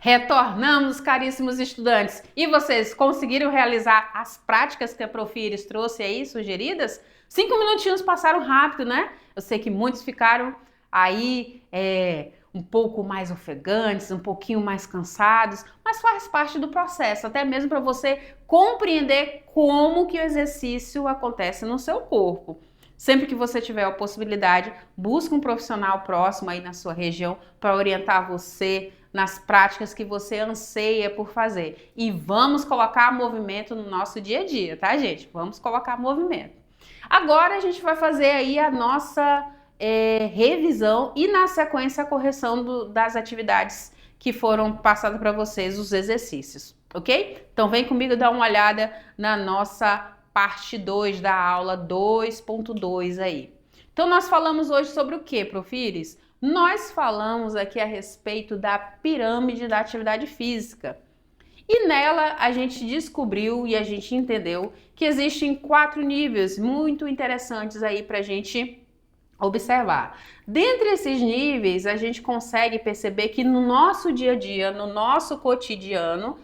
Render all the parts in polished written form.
Retornamos, caríssimos estudantes. E vocês conseguiram realizar as práticas que a Prof. Iris trouxe aí, sugeridas? 5 minutinhos passaram rápido, né? Eu sei que muitos ficaram aí um pouco mais ofegantes, um pouquinho mais cansados, mas faz parte do processo, até mesmo para você compreender como que o exercício acontece no seu corpo. Sempre que você tiver a possibilidade, busque um profissional próximo aí na sua região para orientar você nas práticas que você anseia por fazer. E vamos colocar movimento no nosso dia a dia, tá, gente? Vamos colocar movimento. Agora a gente vai fazer aí a nossa revisão e na sequência a correção das atividades que foram passadas para vocês, os exercícios, ok? Então vem comigo dar uma olhada na nossa parte 2 da aula 2.2 aí. Então nós falamos hoje sobre o que, Prof. Iris? Nós falamos aqui a respeito da pirâmide da atividade física. E nela a gente descobriu e a gente entendeu que existem 4 níveis muito interessantes aí para a gente observar. Dentre esses níveis, a gente consegue perceber que no nosso dia a dia, no nosso cotidiano,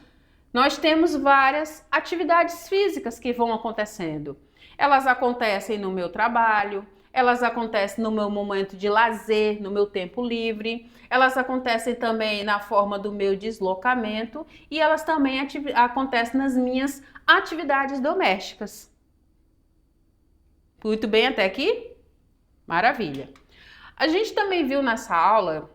nós temos várias atividades físicas que vão acontecendo. Elas acontecem no meu trabalho, elas acontecem no meu momento de lazer, no meu tempo livre, elas acontecem também na forma do meu deslocamento e elas também acontecem nas minhas atividades domésticas. Muito bem até aqui? Maravilha! A gente também viu nessa aula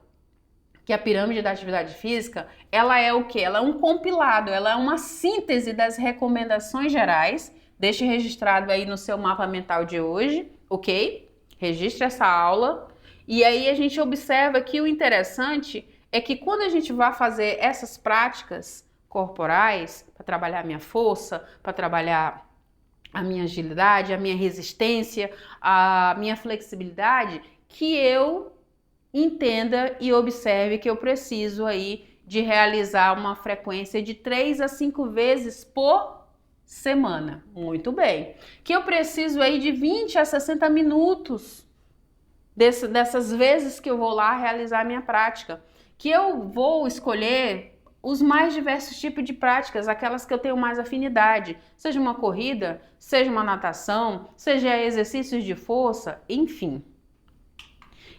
que a pirâmide da atividade física, ela é o quê? Ela é um compilado, ela é uma síntese das recomendações gerais. Deixe registrado aí no seu mapa mental de hoje, ok? Registre essa aula. E aí a gente observa que o interessante é que quando a gente vai fazer essas práticas corporais, para trabalhar a minha força, para trabalhar a minha agilidade, a minha resistência, a minha flexibilidade, que eu entenda e observe que eu preciso aí de realizar uma frequência de 3 a 5 vezes por semana. Muito bem. Que eu preciso aí de 20 a 60 minutos dessas vezes que eu vou lá realizar a minha prática. Que eu vou escolher os mais diversos tipos de práticas, aquelas que eu tenho mais afinidade. Seja uma corrida, seja uma natação, seja exercícios de força, enfim.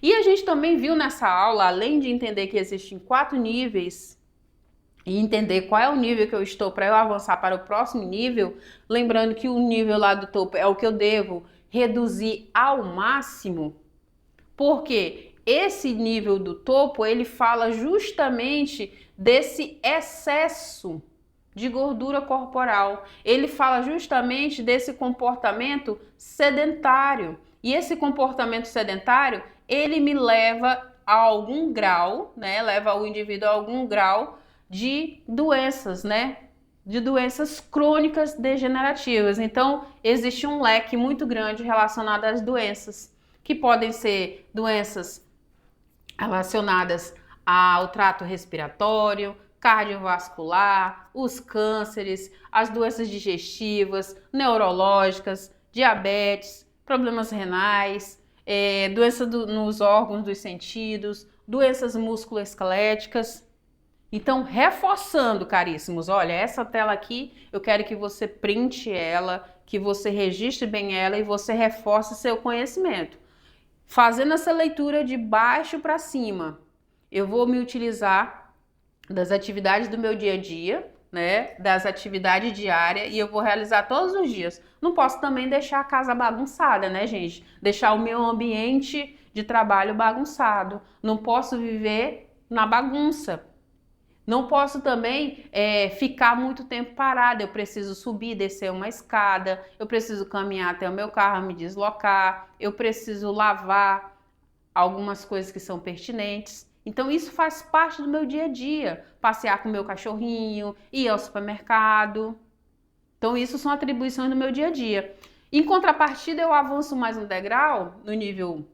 E a gente também viu nessa aula, além de entender que existem 4 níveis e entender qual é o nível que eu estou para eu avançar para o próximo nível, lembrando que o nível lá do topo é o que eu devo reduzir ao máximo, porque esse nível do topo, ele fala justamente desse excesso de gordura corporal. Ele fala justamente desse comportamento sedentário. E esse comportamento sedentário, ele me leva a algum grau, né? Leva o indivíduo a algum grau de doenças, né? De doenças crônicas degenerativas. Então, existe um leque muito grande relacionado às doenças, que podem ser doenças relacionadas ao trato respiratório, cardiovascular, os cânceres, as doenças digestivas, neurológicas, diabetes, problemas renais, doença nos órgãos dos sentidos, doenças musculoesqueléticas. Então, reforçando, caríssimos, olha, essa tela aqui, eu quero que você printe ela, que você registre bem ela e você reforce seu conhecimento. Fazendo essa leitura de baixo para cima, eu vou me utilizar das atividades do meu dia a dia, né, das atividades diárias, e eu vou realizar todos os dias. Não posso também deixar a casa bagunçada, né, gente? Deixar o meu ambiente de trabalho bagunçado. Não posso viver na bagunça. Não posso também ficar muito tempo parada. Eu preciso subir, descer uma escada, eu preciso caminhar até o meu carro, me deslocar, eu preciso lavar algumas coisas que são pertinentes. Então isso faz parte do meu dia a dia. Passear com o meu cachorrinho, ir ao supermercado. Então isso são atribuições do meu dia a dia. Em contrapartida, eu avanço mais um degrau no nível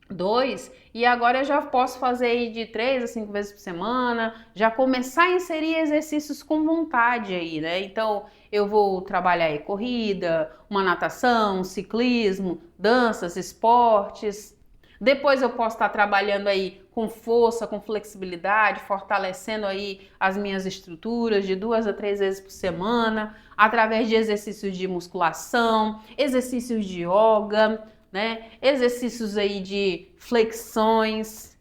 2 e agora eu já posso fazer aí de 3 a 5 vezes por semana, já começar a inserir exercícios com vontade aí, né? Então eu vou trabalhar aí corrida, uma natação, ciclismo, danças, esportes. Depois eu posso estar trabalhando aí com força, com flexibilidade, fortalecendo aí as minhas estruturas de 2 a 3 vezes por semana, através de exercícios de musculação, exercícios de yoga, né? Exercícios aí de flexões,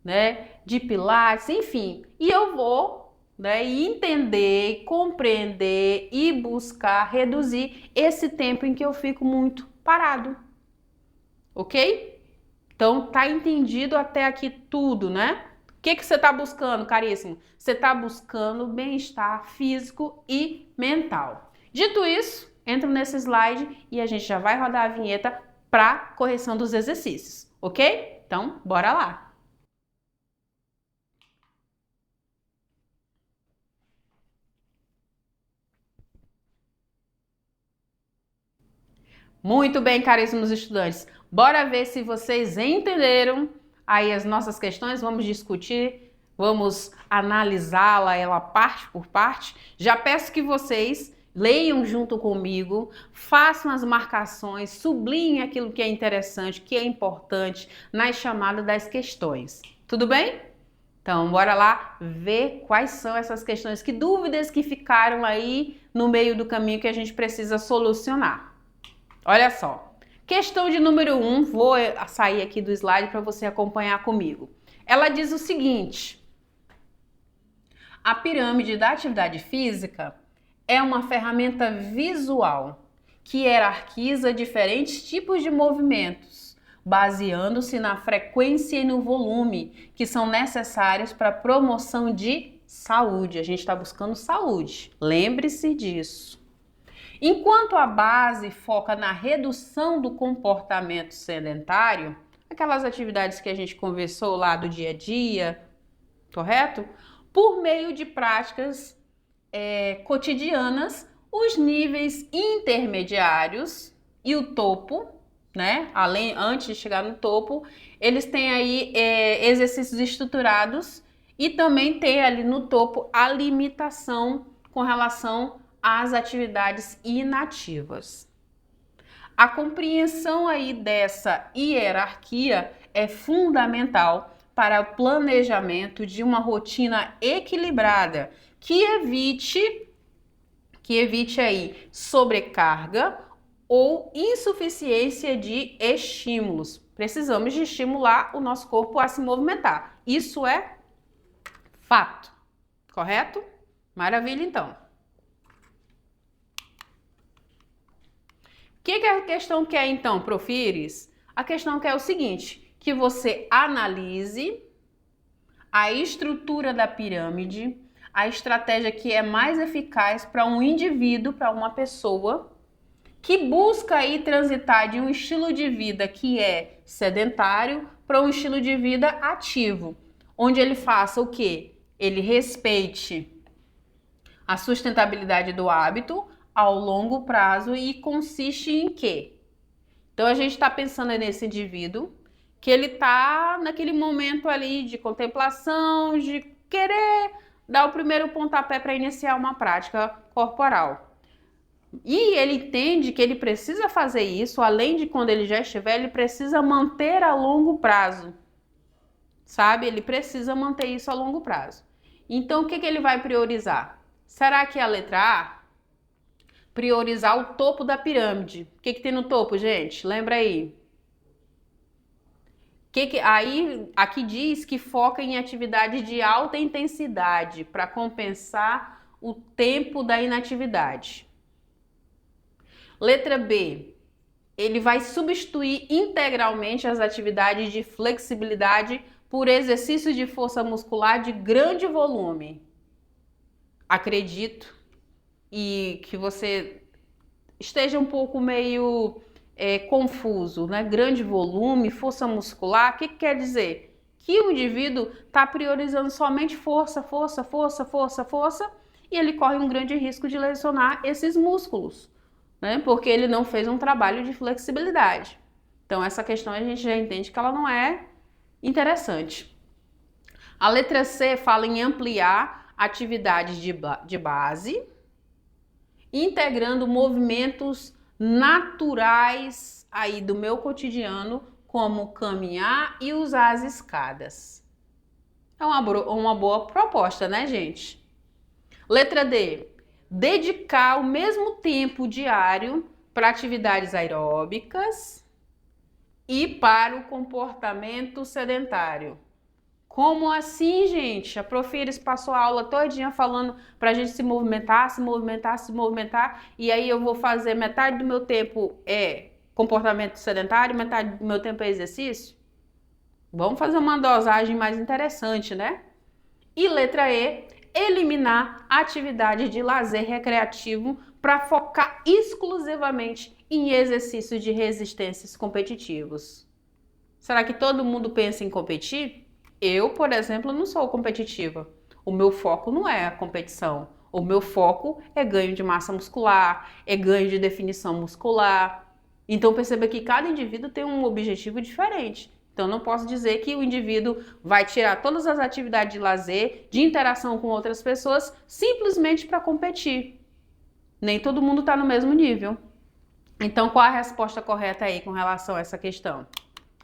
né? De pilates, enfim. E eu vou, né, entender, compreender e buscar reduzir esse tempo em que eu fico muito parado. Ok? Então, tá entendido até aqui tudo, né? O que você está buscando, caríssimo? Você está buscando bem-estar físico e mental. Dito isso, entro nesse slide e a gente já vai rodar a vinheta para correção dos exercícios, ok? Então, bora lá! Muito bem, caríssimos estudantes. Bora ver se vocês entenderam aí as nossas questões. Vamos discutir, vamos analisá-la, ela parte por parte. Já peço que vocês leiam junto comigo, façam as marcações, sublinhem aquilo que é interessante, que é importante nas chamadas das questões. Tudo bem? Então, bora lá ver quais são essas questões, que dúvidas que ficaram aí no meio do caminho que a gente precisa solucionar. Olha só, questão de número 1, vou sair aqui do slide para você acompanhar comigo. Ela diz o seguinte: a pirâmide da atividade física é uma ferramenta visual que hierarquiza diferentes tipos de movimentos, baseando-se na frequência e no volume que são necessários para a promoção de saúde. A gente está buscando saúde, lembre-se disso. Enquanto a base foca na redução do comportamento sedentário, aquelas atividades que a gente conversou lá do dia a dia, correto? Por meio de práticas cotidianas, os níveis intermediários e o topo, né? Antes de chegar no topo, eles têm aí exercícios estruturados e também tem ali no topo a limitação com relação às atividades inativas. A compreensão aí dessa hierarquia é fundamental para o planejamento de uma rotina equilibrada que evite aí sobrecarga ou insuficiência de estímulos. Precisamos de estimular o nosso corpo a se movimentar. Isso é fato, correto? Maravilha, então. O que a questão quer então, Profires? A questão quer o seguinte, que você analise a estrutura da pirâmide, a estratégia que é mais eficaz para um indivíduo, para uma pessoa, que busca aí transitar de um estilo de vida que é sedentário para um estilo de vida ativo, onde ele faça o quê? Ele respeite a sustentabilidade do hábito ao longo prazo e consiste em quê? Então a gente está pensando nesse indivíduo que ele está naquele momento ali de contemplação, de querer dar o primeiro pontapé para iniciar uma prática corporal. E ele entende que ele precisa fazer isso, além de quando ele já estiver, ele precisa manter a longo prazo, sabe? Ele precisa manter isso a longo prazo. Então o que ele vai priorizar? Será que é a letra A? Priorizar o topo da pirâmide. O que tem no topo, gente? Lembra aí. Aí, aqui diz que foca em atividade de alta intensidade para compensar o tempo da inatividade. Letra B. Ele vai substituir integralmente as atividades de flexibilidade por exercícios de força muscular de grande volume. Acredito e que você esteja um pouco meio confuso, né? Grande volume, força muscular, o que quer dizer? Que o indivíduo está priorizando somente força, força, força, força, força, e ele corre um grande risco de lesionar esses músculos, né? Porque ele não fez um trabalho de flexibilidade. Então essa questão a gente já entende que ela não é interessante. A letra C fala em ampliar atividades de base, integrando movimentos naturais aí do meu cotidiano como caminhar e usar as escadas. É uma boa proposta, né, gente? Letra D. Dedicar o mesmo tempo diário para atividades aeróbicas e para o comportamento sedentário. Como assim, gente? A Prof. Iris passou a aula todinha falando pra gente se movimentar, se movimentar, se movimentar, e aí eu vou fazer metade do meu tempo comportamento sedentário, metade do meu tempo é exercício? Vamos fazer uma dosagem mais interessante, né? E letra E, eliminar a atividade de lazer recreativo para focar exclusivamente em exercícios de resistências competitivos. Será que todo mundo pensa em competir? Eu, por exemplo, não sou competitiva. O meu foco não é a competição. O meu foco é ganho de massa muscular, é ganho de definição muscular. Então perceba que cada indivíduo tem um objetivo diferente. Então não posso dizer que o indivíduo vai tirar todas as atividades de lazer, de interação com outras pessoas, simplesmente para competir. Nem todo mundo está no mesmo nível. Então qual a resposta correta aí com relação a essa questão?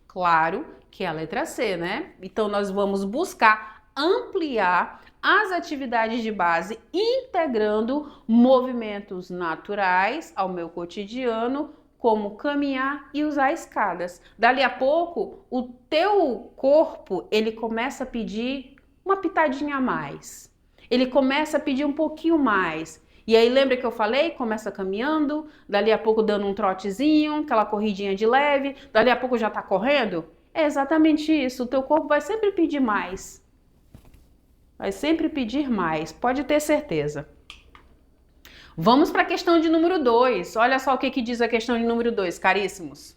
Claro que é a letra C, né? Então nós vamos buscar ampliar as atividades de base, integrando movimentos naturais ao meu cotidiano, como caminhar e usar escadas. Dali a pouco, o teu corpo, ele começa a pedir uma pitadinha a mais. Ele começa a pedir um pouquinho mais. E aí lembra que eu falei? Começa caminhando, dali a pouco dando um trotezinho, aquela corridinha de leve, dali a pouco já tá correndo. É exatamente isso, o teu corpo vai sempre pedir mais. Vai sempre pedir mais, pode ter certeza. Vamos para a questão de número 2. Olha só o que diz a questão de número 2, caríssimos.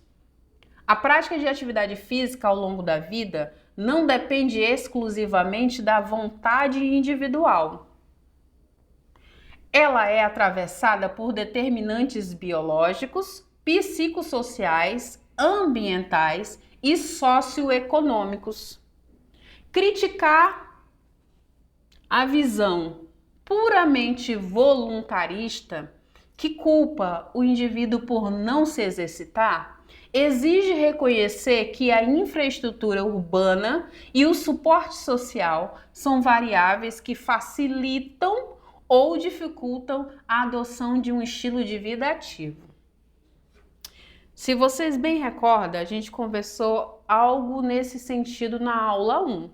A prática de atividade física ao longo da vida não depende exclusivamente da vontade individual. Ela é atravessada por determinantes biológicos, psicossociais, ambientais e socioeconômicos. Criticar a visão puramente voluntarista que culpa o indivíduo por não se exercitar exige reconhecer que a infraestrutura urbana e o suporte social são variáveis que facilitam ou dificultam a adoção de um estilo de vida ativo. Se vocês bem recordam, a gente conversou algo nesse sentido na aula 1.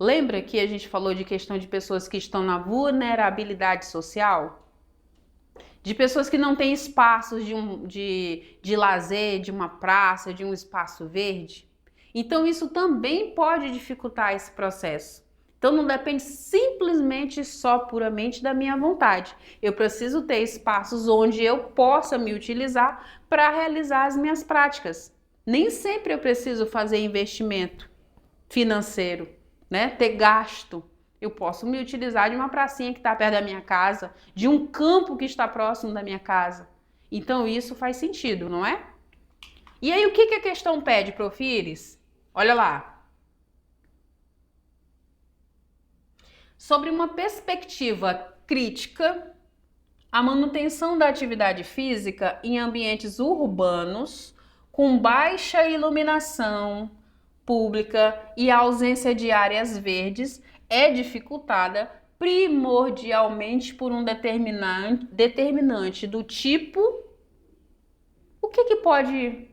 Lembra que a gente falou de questão de pessoas que estão na vulnerabilidade social? De pessoas que não têm espaços de lazer, de uma praça, de um espaço verde? Então isso também pode dificultar esse processo. Então não depende simplesmente só puramente da minha vontade. Eu preciso ter espaços onde eu possa me utilizar para realizar as minhas práticas. Nem sempre eu preciso fazer investimento financeiro, né? Ter gasto. Eu posso me utilizar de uma pracinha que está perto da minha casa, de um campo que está próximo da minha casa. Então isso faz sentido, não é? E aí o que a questão pede, Prof. Iris? Olha lá. Sobre uma perspectiva crítica, a manutenção da atividade física em ambientes urbanos com baixa iluminação pública e ausência de áreas verdes é dificultada primordialmente por um determinante do tipo. O que pode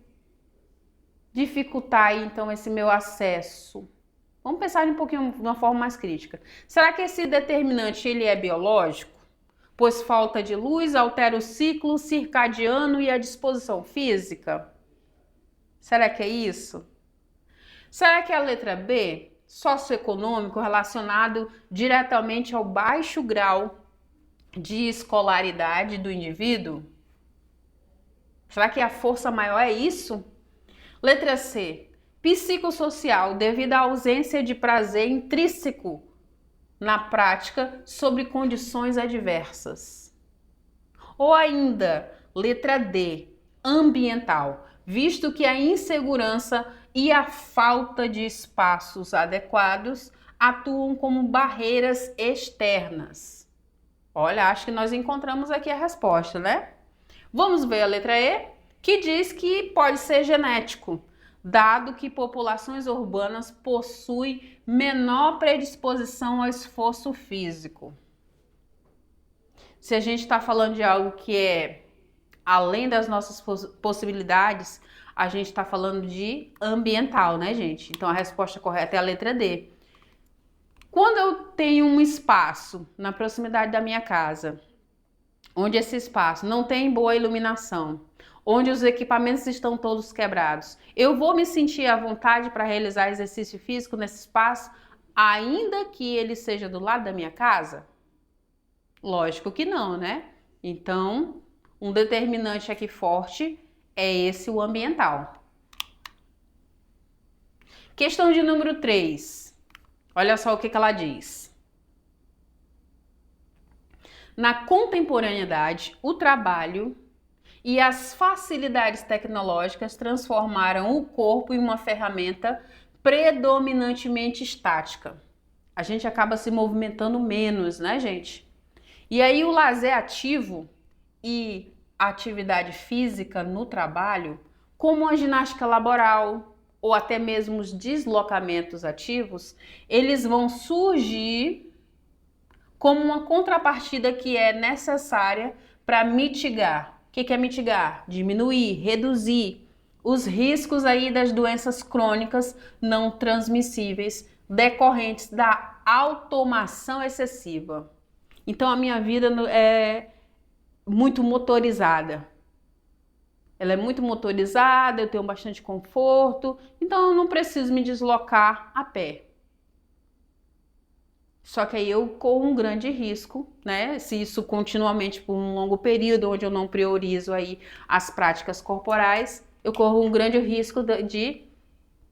dificultar então esse meu acesso? Vamos pensar um pouquinho de uma forma mais crítica. Será que esse determinante ele é biológico? Pois falta de luz altera o ciclo circadiano e a disposição física? Será que é isso? Será que é a letra B, socioeconômico, relacionado diretamente ao baixo grau de escolaridade do indivíduo? Será que a força maior é isso? Letra C, psicossocial, devido à ausência de prazer intrínseco na prática sobre condições adversas. Ou ainda, letra D, ambiental, visto que a insegurança e a falta de espaços adequados atuam como barreiras externas. Olha, acho que nós encontramos aqui a resposta, né? Vamos ver a letra E, que diz que pode ser genético. dado que populações urbanas possuem menor predisposição ao esforço físico. Se a gente está falando de algo que é além das nossas possibilidades, a gente está falando de ambiental, né, gente? Então a resposta correta é a letra D. Quando eu tenho um espaço na proximidade da minha casa, onde esse espaço não tem boa iluminação, onde os equipamentos estão todos quebrados, eu vou me sentir à vontade para realizar exercício físico nesse espaço, ainda que ele seja do lado da minha casa? Lógico que não, né? Então, um determinante aqui forte é esse, o ambiental. Questão de número 3. Olha só o que ela diz. Na contemporaneidade, o trabalho e as facilidades tecnológicas transformaram o corpo em uma ferramenta predominantemente estática. A gente acaba se movimentando menos, né, gente? E aí o lazer ativo e a atividade física no trabalho, como a ginástica laboral ou até mesmo os deslocamentos ativos, eles vão surgir como uma contrapartida que é necessária para mitigar. O que é mitigar? Diminuir, reduzir os riscos aí das doenças crônicas não transmissíveis decorrentes da automação excessiva. Então a minha vida é muito motorizada. Ela é muito motorizada, eu tenho bastante conforto, então eu não preciso me deslocar a pé. Só que aí eu corro um grande risco, né? Se isso continuamente por um longo período, onde eu não priorizo aí as práticas corporais, eu corro um grande risco de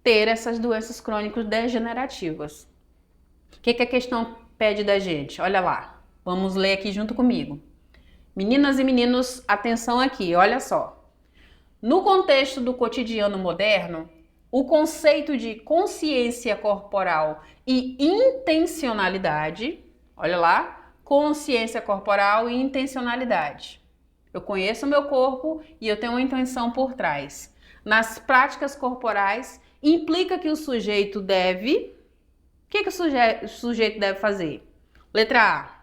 ter essas doenças crônicas degenerativas. O que a questão pede da gente? Olha lá. Vamos ler aqui junto comigo. Meninas e meninos, atenção aqui, olha só. No contexto do cotidiano moderno, o conceito de consciência corporal e intencionalidade, olha lá, consciência corporal e intencionalidade. Eu conheço o meu corpo e eu tenho uma intenção por trás. Nas práticas corporais, implica que o sujeito deve... O que o sujeito deve fazer? Letra A.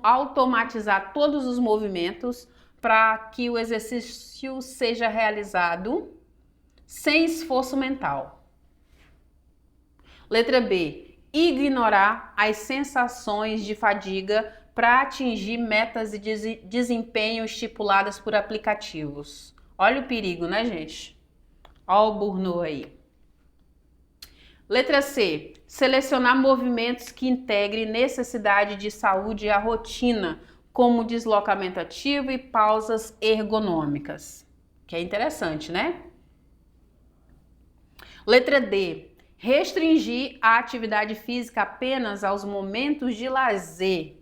Automatizar todos os movimentos para que o exercício seja realizado sem esforço mental. Letra B. Ignorar as sensações de fadiga para atingir metas de desempenho estipuladas por aplicativos. Olha o perigo, né, gente? Olha o burnout aí. Letra C. Selecionar movimentos que integrem necessidade de saúde à rotina, como deslocamento ativo e pausas ergonômicas. Que é interessante, né? Letra D. Restringir a atividade física apenas aos momentos de lazer.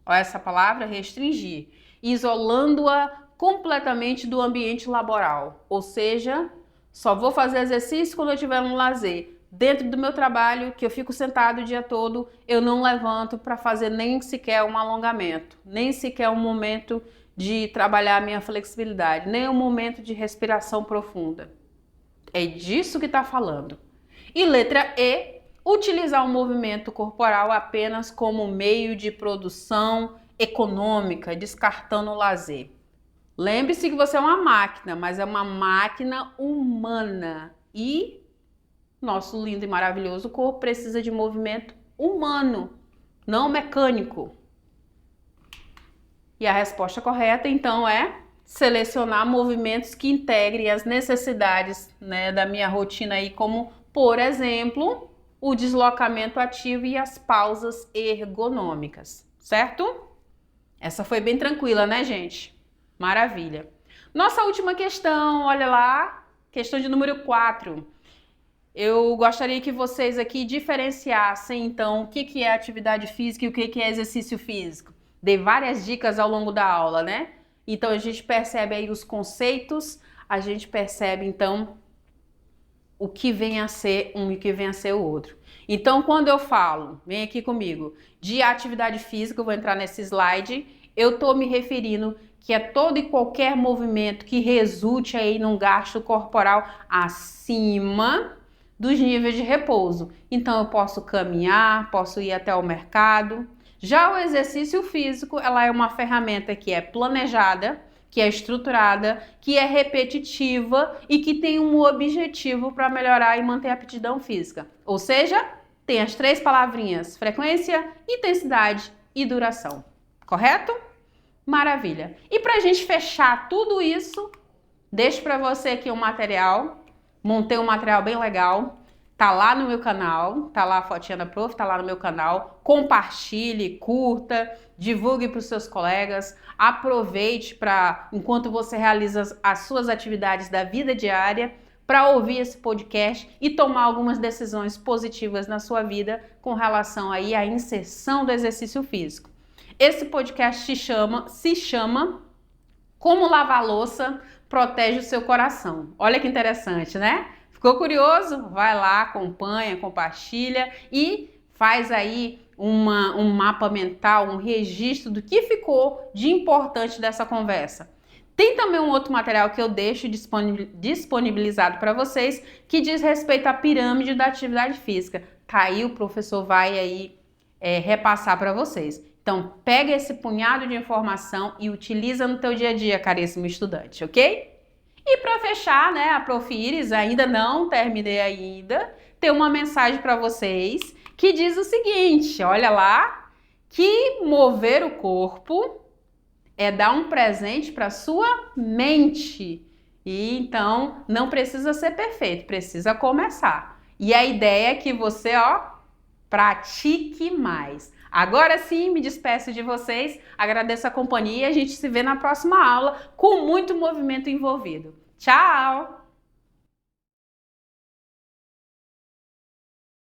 Olha essa palavra, restringir. Isolando-a completamente do ambiente laboral. Ou seja, só vou fazer exercício quando eu tiver um lazer. Dentro do meu trabalho, que eu fico sentado o dia todo, eu não levanto para fazer nem sequer um alongamento, nem sequer um momento de trabalhar a minha flexibilidade, nem um momento de respiração profunda. É disso que está falando. E letra E, utilizar o movimento corporal apenas como meio de produção econômica, descartando o lazer. Lembre-se que você é uma máquina, mas é uma máquina humana e nosso lindo e maravilhoso corpo precisa de movimento humano, não mecânico. E a resposta correta, então, é selecionar movimentos que integrem as necessidades, né, da minha rotina aí, como, por exemplo, o deslocamento ativo e as pausas ergonômicas, certo? Essa foi bem tranquila, né, gente? Maravilha. Nossa última questão, olha lá, questão de número 4. Eu gostaria que vocês aqui diferenciassem, então, o que é atividade física e o que é exercício físico. Dei várias dicas ao longo da aula, né? Então, a gente percebe aí os conceitos, a gente percebe, então, o que vem a ser um e o que vem a ser o outro. Então, quando eu falo, vem aqui comigo, de atividade física, eu vou entrar nesse slide, Eu estou me referindo que é todo e qualquer movimento que resulte aí num gasto corporal acima dos níveis de repouso. Então eu posso caminhar, posso ir até o mercado. Já o exercício físico, ela é uma ferramenta que é planejada, que é estruturada, que é repetitiva e que tem um objetivo para melhorar e manter a aptidão física. Ou seja, tem as 3 palavrinhas: frequência, intensidade e duração. Correto? Maravilha! E para a gente fechar tudo isso, deixo para você aqui um material. Montei um material bem legal. Tá lá no meu canal, tá lá a fotinha da prof, tá lá no meu canal. Compartilhe, curta, divulgue para os seus colegas. Aproveite para, enquanto você realiza as suas atividades da vida diária, para ouvir esse podcast e tomar algumas decisões positivas na sua vida com relação aí à inserção do exercício físico. Esse podcast se chama Como Lavar Louça Protege o Seu Coração. Olha que interessante, né? Ficou curioso? Vai lá, acompanha, compartilha e faz aí um mapa mental, um registro do que ficou de importante dessa conversa. Tem também um outro material que eu deixo disponibilizado para vocês que diz respeito à pirâmide da atividade física. Tá aí, o professor vai aí repassar para vocês. Então, pega esse punhado de informação e utiliza no teu dia a dia, caríssimo estudante, ok? E para fechar, né, a Prof. Iris, ainda não terminei ainda, tem uma mensagem para vocês que diz o seguinte, olha lá, que mover o corpo é dar um presente para sua mente. E então, não precisa ser perfeito, precisa começar. E a ideia é que você, pratique mais. Agora sim, me despeço de vocês, agradeço a companhia e a gente se vê na próxima aula com muito movimento envolvido. Tchau!